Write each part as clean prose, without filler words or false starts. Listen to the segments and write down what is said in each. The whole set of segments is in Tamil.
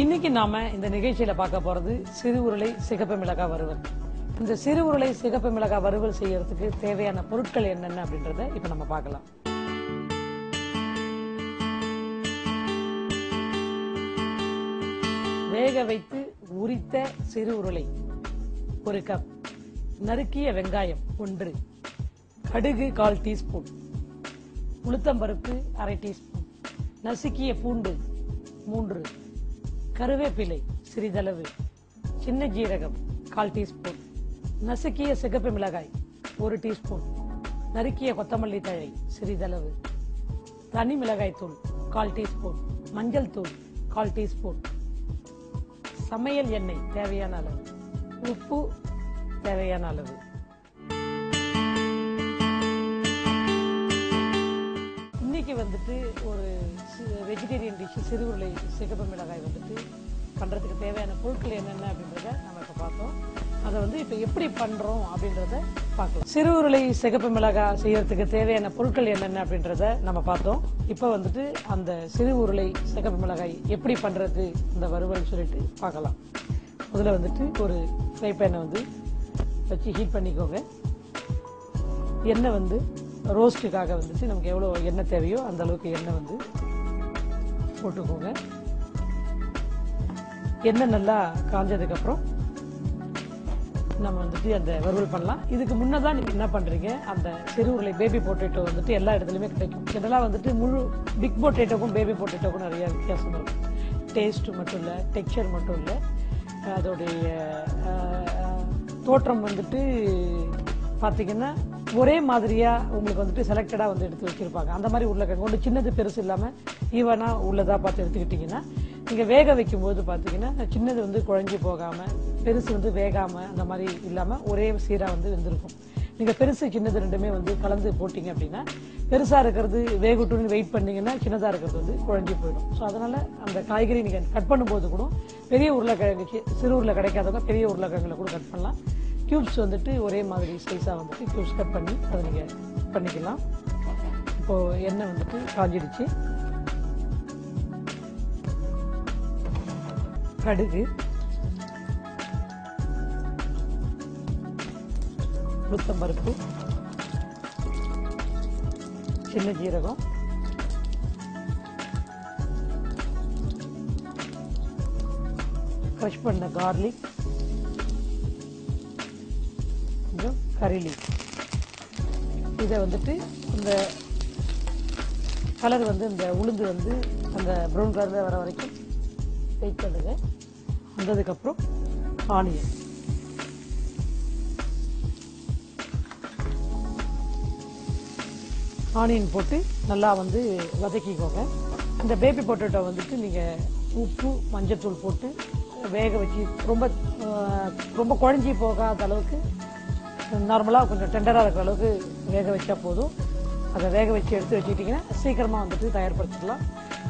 இன்னைக்கு நாம இந்த நிகழ்ச்சியில பார்க்க போறது சிறு உருளை சிகப்பு மிளகாய் வறுவல். இந்த சிறு உருளை சிகப்பு மிளகாய் வறுவல் செய்யறதுக்கு தேவையான பொருட்கள் என்னென்ன அப்படின்றத இப்ப நம்ம பார்க்கலாம். வேக வைத்து உரித்த சிறு உருளை 1 கப், நறுக்கிய வெங்காயம் 1, கடுகு 1/4 டீஸ்பூன், உளுத்தம்பருப்பு 1/2 டீஸ்பூன், நசுக்கிய பூண்டு 3, கருவேப்பிலை சிறிதளவு, சின்ன ஜீரகம் 1/4 டீஸ்பூன், நசுக்கிய சிகப்பு மிளகாய் 1 டீஸ்பூன், நறுக்கிய கொத்தமல்லி தழை சிறிதளவு, தனி மிளகாய் தூள் 1/4 டீஸ்பூன், மஞ்சள் தூள் 1/4 டீஸ்பூன், சமையல் எண்ணெய் தேவையான அளவு, உப்பு தேவையான அளவு. இன்னைக்கு வந்துட்டு ஒரு வெஜிடேரியன் டிஷ் சிறு உருளை சிகப்பு மிளகாய் வந்துட்டு பண்றதுக்கு தேவையான பொருட்கள் என்னென்ன அப்படின்றத நம்ம இப்ப பார்த்தோம். அதை வந்து இப்ப எப்படி பண்றோம் அப்படின்றத பார்க்கலாம். சிறு உருளை சிகப்பு மிளகாய் செய்யறதுக்கு தேவையான பொருட்கள் என்னென்ன அப்படின்றத நம்ம பார்த்தோம். இப்ப வந்துட்டு அந்த சிறு உருளை சிகப்பு மிளகாய் எப்படி பண்றது இந்த வறுவல் சொல்லிட்டு பார்க்கலாம். முதல்ல வந்துட்டு ஒரு ஃப்ரை பேனை வந்து வச்சு ஹீட் பண்ணிக்கோங்க. எண்ணெய் வந்து ரோஸ்ட்டுக்காக வந்துட்டு நமக்கு எவ்வளோ எண்ணெய் தேவையோ அந்த அளவுக்கு எண்ணெய் வந்து போட்டுக்கோங்க. எண்ணெய் நல்லா காஞ்சதுக்கப்புறம் நம்ம வந்துட்டு அந்த வறுவல் பண்ணலாம். இதுக்கு முன்னதான் நீங்கள் என்ன பண்ணுறீங்க, அந்த சிறு உருளை பேபி பொட்டேட்டோ வந்துட்டு எல்லா இடத்துலையுமே கிடைக்கும். இதெல்லாம் வந்துட்டு முழு பிக் பொட்டேட்டோக்கும் பேபி பொட்டேட்டோக்கும் நிறைய வித்தியாசம் இருக்கும். டேஸ்ட் மட்டும் இல்லை, டெக்ஸ்சர் மட்டும் இல்லை, அதோடைய தோற்றம் வந்துட்டு பார்த்தீங்கன்னா ஒரே மாதிரியா உங்களுக்கு வந்துட்டு செலக்டடா வந்து எடுத்து வச்சிருப்பாங்க. அந்த மாதிரி உருளைக்கிழங்கு ஒன்று சின்னது பெருசு இல்லாம ஈவனா உள்ளதா பார்த்து எடுத்துக்கிட்டீங்கன்னா நீங்க வேக வைக்கும் போது பாத்தீங்கன்னா சின்னது வந்து குழஞ்சி போகாம, பெருசு வந்து வேகாம அந்த மாதிரி இல்லாம ஒரே சீரா வந்து வெந்திருக்கும். நீங்க பெருசு சின்னது ரெண்டுமே வந்து கலந்து போட்டீங்க அப்படின்னா பெருசா இருக்கிறது வேகட்டும்னு வெயிட் பண்ணீங்கன்னா சின்னதா இருக்கிறது வந்து குழஞ்சி போயிடும். ஸோ அதனால அந்த காய்கறி நீங்க கட் பண்ணும்போது கூட பெரிய உருளைக்கிழங்கு சிறு உருளை கிடைக்காதவங்க பெரிய உருளைக்கிழங்குல கூட கட் பண்ணலாம். கியூப்ஸ் வந்துட்டு ஒரே மாதிரி சைஸாக வந்துட்டு கியூப்ஸ் கட் பண்ணி அதை நீங்கள் பண்ணிக்கலாம். இப்போது எண்ணெய் வந்துட்டு காஞ்சிடுச்சு. கடுகு, உளுத்தம்பருப்பு, சின்ன ஜீரகம், க்ரஷ் பண்ண கார்லிக், கறி லீஃப். இதை வந்துட்டு இந்த கலர் வந்து இந்த உளுந்து வந்து அந்த ப்ரௌன் கலரில் வர வரைக்கும் வெயிட் பண்ணுங்க. வந்ததுக்கப்புறம் ஆனியன், ஆனியன் போட்டு நல்லா வந்து வதக்கிக்கோங்க. இந்த பேபி பொட்டேட்டோ வந்துட்டு நீங்கள் உப்பு மஞ்சத்தூள் போட்டு வேக வச்சு ரொம்ப குழஞ்சி போகாத அளவுக்கு நார்மலாக கொஞ்சம் டெண்டராக இருக்கிற அளவுக்கு வேக வச்சா போதும். அதை வேக வச்சு எடுத்து வச்சுக்கிட்டிங்கன்னா சீக்கிரமாக வந்துட்டு தயார்படுத்திக்கலாம்.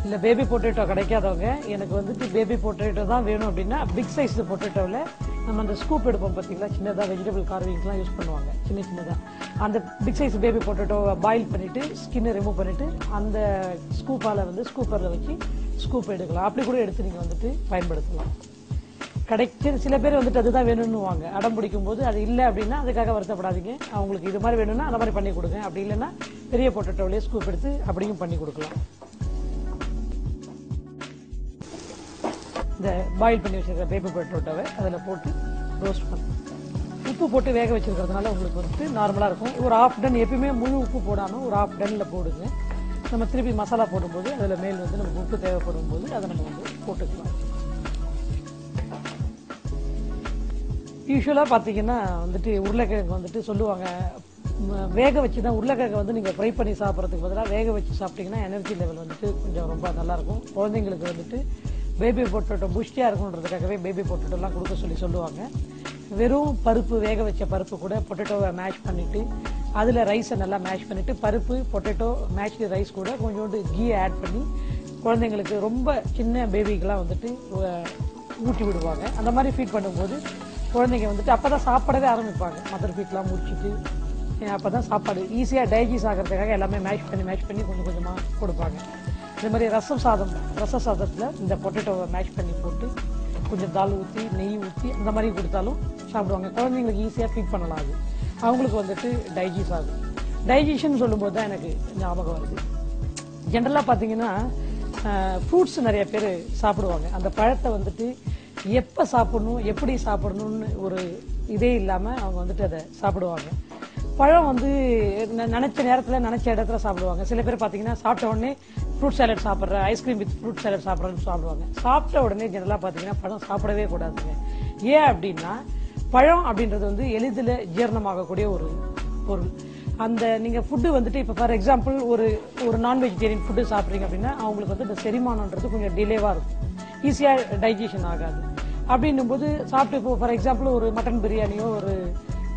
இல்லை பேபி பொட்டேட்டோ கிடைக்காதவங்க எனக்கு வந்துட்டு பேபி பொட்டேட்டோ தான் வேணும் அப்படின்னா பிக் சைஸ் பொட்டேட்டோவில் நம்ம அந்த ஸ்கூப் எடுப்போம் பார்த்தீங்களா, சின்னதாக வெஜிடபிள் கார்விங்ஸ்லாம் யூஸ் பண்ணுவாங்க சின்னதாக. அந்த பிக் சைஸ் பேபி பொட்டேட்டோவை பாயில் பண்ணிவிட்டு ஸ்கின்னை ரிமூவ் பண்ணிவிட்டு அந்த ஸ்கூப்பால் வந்து ஸ்கூப்பரில் வச்சு ஸ்கூப் எடுக்கலாம். அப்படி கூட எடுத்து நீங்கள் வந்துட்டு பயன்படுத்தலாம். சில பேர் வந்துட்டு அதுதான் வேணும்னுவாங்க. அடம் பிடிக்கும் போது அது இல்லை அப்படின்னா அதுக்காக வருத்தப்படாதீங்க. அவங்களுக்கு இது மாதிரி வேணும்னா அந்த மாதிரி பண்ணி கொடுங்க. அப்படி இல்லைன்னா பெரிய பொட்டேட்டோவிலே ஸ்கூப் எடுத்து அப்படியும் பண்ணி கொடுக்கலாம். இந்த பாயில் பண்ணி வச்சிருக்கிற பேபி பொட்டேட்டோவை அதில் போட்டு ரோஸ்ட் பண்ணு. உப்பு போட்டு வேக வச்சிருக்கிறதுனால உங்களுக்கு வந்துட்டு நார்மலாக இருக்கும். ஒரு 1/2 டன் எப்பயுமே முழு உப்பு போடாமல் ஒரு 1/2 டன்னில் போடுங்க. நம்ம திருப்பி மசாலா போடும்போது அதில் மேல் வந்து நமக்கு உப்பு தேவைப்படும் போது அதை நம்ம வந்து போட்டுக்கலாம். யூஸ்வலாக பார்த்தீங்கன்னா வந்துட்டு உருளைக்கிழங்கு வந்துட்டு சொல்லுவாங்க வேக வச்சு தான் உருளைக்கிழங்கு வந்து நீங்கள் ஃப்ரை பண்ணி சாப்பிட்றதுக்கு பதிலாக வேக வச்சு சாப்பிட்டீங்கன்னா எனர்ஜி லெவல் வந்துட்டு கொஞ்சம் ரொம்ப நல்லாயிருக்கும். குழந்தைங்களுக்கு வந்துட்டு பேபி பொட்டேட்டோ புஷ்டியாக இருக்குன்றதுக்காகவே பேபி பொட்டேட்டோலாம் கொடுக்க சொல்லுவாங்க. வெறும் பருப்பு, வேக வச்ச பருப்பு கூட பொட்டேட்டோவை மேஷ் பண்ணிவிட்டு அதில் ரைஸை நல்லா மேஷ் பண்ணிவிட்டு பருப்பு பொட்டேட்டோ மேஷ்டு ரைஸ் கூட கொஞ்சோண்டு கீ ஆட் பண்ணி குழந்தைங்களுக்கு ரொம்ப சின்ன பேபிக்கெலாம் வந்துட்டு ஊட்டி விடுவாங்க. அந்த மாதிரி ஃபீட் பண்ணும்போது குழந்தைங்க வந்துட்டு அப்போ தான் சாப்பிடவே ஆரம்பிப்பாங்க. மதர் ஃபீட்லாம் முடிச்சுட்டு அப்போ தான் சாப்பாடு ஈஸியாக டைஜஸ்ட் ஆகிறதுக்காக எல்லாமே மேஷ் பண்ணி கொஞ்சம் கொஞ்சமாக கொடுப்பாங்க. இது மாதிரி ரச சாதத்தில் இந்த பொட்டேட்டோவை மேஷ் பண்ணி போட்டு கொஞ்சம் தால் ஊற்றி நெய் ஊற்றி அந்த மாதிரி கொடுத்தாலும் சாப்பிடுவாங்க. குழந்தைங்களுக்கு ஈஸியாக ஃபீட் பண்ணலாம். அது அவங்களுக்கு வந்துட்டு டைஜஸ்ட் ஆகும். டைஜஷன் சொல்லும்போது தான் எனக்கு ஞாபகம் வருது. ஜென்ரலாக பார்த்தீங்கன்னா ஃப்ரூட்ஸ் நிறைய பேர் சாப்பிடுவாங்க. அந்த பழத்தை வந்துட்டு எப்போ சாப்பிடணும் எப்படி சாப்பிடணும்னு ஒரு இதே இல்லாமல் அவங்க வந்துட்டு அதை சாப்பிடுவாங்க. பழம் வந்து நினச்ச நேரத்தில் நினச்ச இடத்துல சாப்பிடுவாங்க. சில பேர் பார்த்தீங்கன்னா சாப்பிட்ட உடனே ஃப்ரூட் சாலட் சாப்பிட்ற, ஐஸ்கிரீம் வித் ஃப்ரூட் சாலட் சாப்பிட்றேன்னு சாப்பிடுவாங்க. சாப்பிட்ட உடனே ஜெனரலாக பார்த்தீங்கன்னா பழம் சாப்பிடவே கூடாதுங்க. ஏன் அப்படின்னா பழம் அப்படின்றது வந்து எளிதில் ஜீரணமாகக்கூடிய ஒரு பொருள். அந்த நீங்கள் ஃபுட்டு வந்துட்டு இப்போ ஃபார் எக்ஸாம்பிள் ஒரு நான் வெஜிடேரியன் ஃபுட்டு சாப்பிட்றீங்க அப்படின்னா அவங்களுக்கு வந்து இந்த செரிமானன்றது கொஞ்சம் டிலேவாக இருக்கும், ஈஸியாக டைஜஷன் ஆகாது. அப்படின்னும் போது சாப்பிட்டு இப்போ ஃபார் எக்ஸாம்பிள் ஒரு மட்டன் பிரியாணியோ ஒரு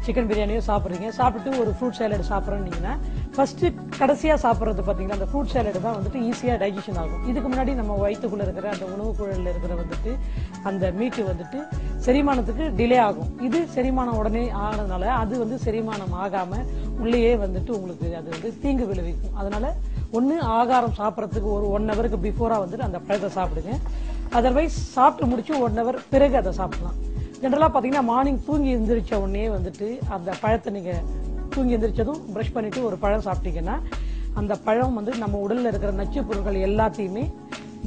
சிக்கன் பிரியாணியோ சாப்பிட்றீங்க, சாப்பிட்டு ஒரு ஃப்ரூட் சாலட் சாப்பிட்றீங்கன்னா ஃபர்ஸ்ட் கடைசியாக சாப்பிட்றது பார்த்தீங்கன்னா அந்த ஃப்ரூட் சாலட் தான் வந்துட்டு ஈஸியாக டைஜஷன் ஆகும். இதுக்கு முன்னாடி நம்ம வயிற்றுக்குள்ளே இருக்கிற அந்த உணவு குழலில் இருக்கிற வந்துட்டு அந்த மீட்டு வந்துட்டு செரிமானத்துக்கு டிலே ஆகும். இது செரிமானம் உடனே ஆனதுனால அது வந்து செரிமானம் ஆகாமல் உள்ளேயே வந்துட்டு உங்களுக்கு அது வந்து தீங்கு விளைவிக்கும். அதனால ஒன்று ஆகாரம் சாப்பிட்றதுக்கு ஒரு 1 ஹவருக்கு பிஃபோராக வந்துட்டு அந்த பழத்தை சாப்பிடுங்க. அதர்வைஸ் சாப்பிட்டு முடிச்சு 1 ஹவர் பிறகு அதை சாப்பிடலாம். ஜென்ரலாக பார்த்தீங்கன்னா மார்னிங் தூங்கி எழுந்திரிச்ச உடனே வந்துட்டு அந்த பழத்தை நீங்கள் தூங்கி எழுந்திரிச்சதும் ப்ரஷ் பண்ணிட்டு ஒரு பழம் சாப்பிட்டீங்கன்னா அந்த பழம் வந்து நம்ம உடலில் இருக்கிற நச்சு பொருட்கள் எல்லாத்தையுமே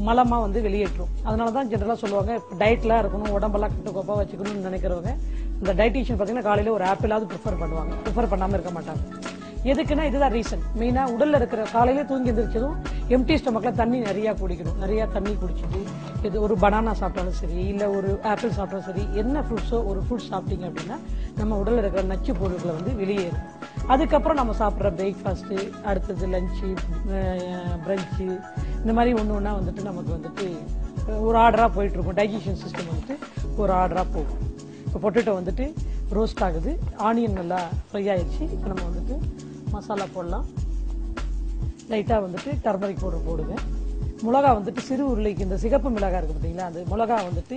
மலமாக வந்து வெளியேற்றும். அதனால தான் ஜென்ரலாக சொல்லுவாங்க டயட்லாம் இருக்கணும், உடம்பெல்லாம் கட்டுக்கோப்பாக வச்சுக்கணும்னு நினைக்கிறவங்க இந்த டயட்டீஷியன் பார்த்தீங்கன்னா காலையில் ஒரு ஆப்பிளாவது ப்ரிஃபர் பண்ணுவாங்க, ப்ரிஃபர் பண்ணாமல் இருக்க மாட்டாங்க. எதுக்குன்னா இதுதான் ரீசன். மெயினாக உடலில் இருக்கிற காலையில தூங்கி எழுந்திரிச்சதும் எம்டி ஸ்டமக்கில் தண்ணி நிறையா குடிக்கணும். நிறையா தண்ணி குடிச்சிட்டு இது ஒரு பனானா சாப்பிட்டாலும் சரி, இல்லை ஒரு ஆப்பிள் சாப்பிட்டாலும் சரி, என்ன ஃப்ரூட்ஸோ ஒரு ஃப்ரூட் சாப்பிட்டீங்க அப்படின்னா நம்ம உடலில் இருக்கிற நச்சு பொருட்களை வந்து வெளியேறும். அதுக்கப்புறம் நம்ம சாப்பிட்ற பிரேக்ஃபாஸ்ட்டு, அடுத்தது லஞ்சு, பிரஞ்சு, இந்த மாதிரி ஒன்று ஒன்றா வந்துட்டு நமக்கு வந்துட்டு ஒரு ஆர்டராக போயிட்டுருக்கும். டைஜஷன் சிஸ்டம் வந்துட்டு ஒரு ஆர்டராக போகும். இப்போ பொட்டேட்டோ வந்துட்டு ரோஸ்ட் ஆகுது, ஆனியன் நல்லா ஃப்ரை ஆயிடுச்சு. இப்போ நம்ம வந்துட்டு மசாலா போடலாம். லைட்டாக வந்துட்டு டர்மரிக் பவுடர் போடுங்க. மிளகா வந்துட்டு சிறு உருளைக்கு இந்த சிகப்பு மிளகா இருக்குது பார்த்தீங்களா, அது மிளகா வந்துட்டு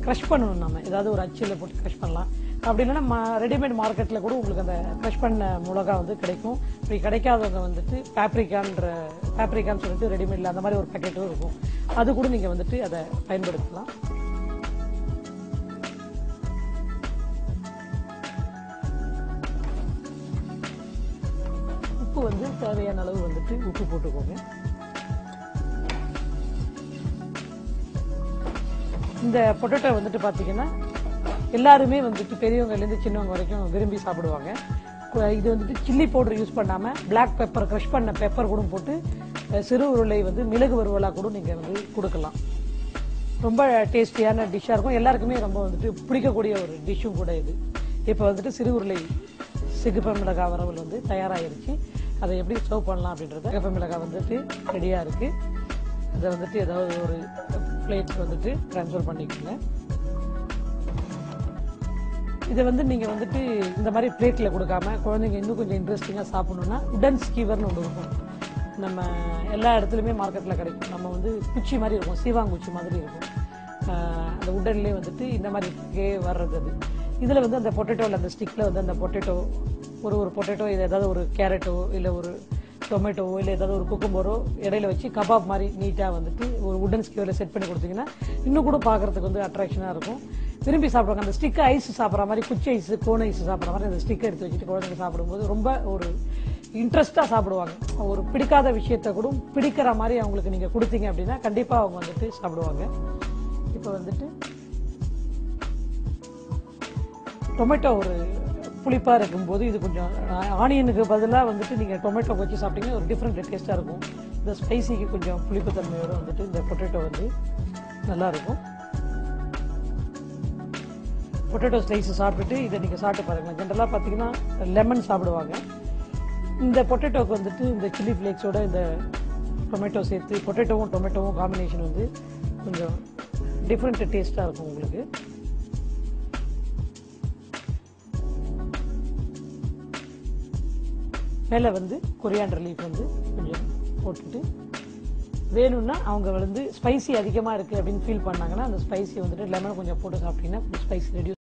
க்ரஷ் பண்ணணும். நம்ம ஏதாவது ஒரு அச்சில் போட்டு க்ரஷ் பண்ணலாம். அப்படி இல்லைன்னா ரெடிமேட் மார்க்கெட்டில் கூட உங்களுக்கு அந்த க்ரஷ் பண்ண மிளகா வந்து கிடைக்கும். இப்படி கிடைக்காதவங்க வந்துட்டு பேப்ரிக்கான்னு சொல்லிட்டு ரெடிமேடில் அந்த மாதிரி ஒரு பேக்கெட்டும் இருக்கும், அது கூட நீங்கள் வந்துட்டு அதை பயன்படுத்தலாம். உப்பு வந்து தேவையான அளவு வந்துட்டு உப்பு போட்டுக்கோங்க. இந்த பொட்டேட்டோ வந்துட்டு பார்த்தீங்கன்னா எல்லாருமே வந்துட்டு பெரியவங்கலேருந்து சின்னவங்க வரைக்கும் விரும்பி சாப்பிடுவாங்க. இது வந்துட்டு சில்லி பவுடர் யூஸ் பண்ணாமல் பிளாக் பெப்பர், க்ரஷ் பண்ண பெப்பர் கூட போட்டு சிறு உருளை வந்து மிளகு வறுவலாக கூட நீங்கள் வந்து கொடுக்கலாம். ரொம்ப டேஸ்டியான டிஷ்ஷாக இருக்கும். எல்லாருக்குமே ரொம்ப வந்துட்டு பிடிக்கக்கூடிய ஒரு டிஷ்ஷும் கூட இது. இப்போ வந்துட்டு சிறு உருளை சிகப்பு மிளகாய் வறுவல் வந்து தயாராகிருச்சு. அதை எப்படி சர்வ் பண்ணலாம் அப்படின்றத சிகப்பு மிளகாய் வந்துட்டு ரெடியாக இருக்குது. அதை வந்துட்டு ஏதாவது ஒரு பிளேட் வந்துட்டு ட்ரான்ஸ்ஃபர் பண்ணிக்கோங்க. இதை வந்து நீங்கள் வந்துட்டு இந்த மாதிரி பிளேட்டில் கொடுக்காம குழந்தைங்க இன்னும் கொஞ்சம் இன்ட்ரெஸ்டிங்காக சாப்பிடணுன்னா உடன் ஸ்கீவர்னு ஒன்று இருக்கும். நம்ம எல்லா இடத்துலையுமே மார்க்கெட்டில் கிடைக்கும். நம்ம வந்து குச்சி மாதிரி இருக்கும், சீவாங்குச்சி மாதிரி இருக்கும். அந்த உடன்லேயே வந்துட்டு இந்த மாதிரி வர்றது அது. இதில் வந்து அந்த பொட்டேட்டோவில் அந்த ஸ்டிக்கில் வந்து அந்த பொட்டேட்டோ ஒரு பொட்டேட்டோ, இது ஏதாவது ஒரு கேரட்டோ இல்லை ஒரு டொமேட்டோவோ இல்லை ஏதாவது ஒரு குக்கும்பரோ இடையில வச்சு கபாப் மாதிரி நீட்டாக வந்துட்டு ஒரு உடன் ஸ்கீவரில் செட் பண்ணி கொடுத்தீங்கன்னா இன்னும் கூட பார்க்குறதுக்கு வந்து அட்ராக்ஷனாக இருக்கும். விரும்பி சாப்பிடுவாங்க. அந்த ஸ்டிக்கை ஐஸ் சாப்பிட்ற மாதிரி, குச்சி ஐஸ், கோன் ஐஸ் சாப்பிட்ற மாதிரி அந்த ஸ்டிக்கை எடுத்து வச்சுட்டு குழந்தைங்க சாப்பிடும்போது ரொம்ப ஒரு இன்ட்ரெஸ்ட்டாக சாப்பிடுவாங்க. ஒரு பிடிக்காத விஷயத்த கூட பிடிக்கிற மாதிரி அவங்களுக்கு நீங்கள் கொடுத்தீங்க அப்படின்னா கண்டிப்பாக அவங்க வந்துட்டு சாப்பிடுவாங்க. இப்போ வந்துட்டு டொமேட்டோ ஒரு புளிப்பாக இருக்கும்போது இது கொஞ்சம் ஆனியனுக்கு பதிலாக வந்துட்டு நீங்கள் டொமேட்டோ வச்சு சாப்பிட்டீங்கன்னா ஒரு டிஃப்ரெண்ட் டேஸ்ட்டாக இருக்கும். இந்த ஸ்பைசிக்கு கொஞ்சம் புளிப்பு தன்மையோடு வந்துட்டு இந்த பொட்டேட்டோ வந்து நல்லாயிருக்கும். பொட்டேட்டோ ஸ்லைஸ் சாப்பிட்டுட்டு இதை நீங்கள் சாப்பிட்டு பாருங்கள். ஜென்ரலாக பார்த்தீங்கன்னா லெமன் சாப்பிடுவாங்க. இந்த பொட்டேட்டோவுக்கு வந்துட்டு இந்த சில்லி ஃப்ளேக்ஸோட இந்த டொமேட்டோ சேர்த்து டொமேட்டோவும் காம்பினேஷன் வந்து கொஞ்சம் டிஃப்ரெண்ட் டேஸ்ட்டாக இருக்கும் உங்களுக்கு. மேலே வந்து கொரியாண்டர் லீஃப் வந்து கொஞ்சம் போட்டுட்டு வேணும்னா அவங்க வந்து ஸ்பைசி அதிகமாக இருக்குது அப்படின்னு ஃபீல் பண்ணாங்கன்னா அந்த ஸ்பைசி வந்துட்டு லெமன் கொஞ்சம் போட்டு சாப்பிட்டீங்கன்னா ஸ்பைசி ரெடியூஸ்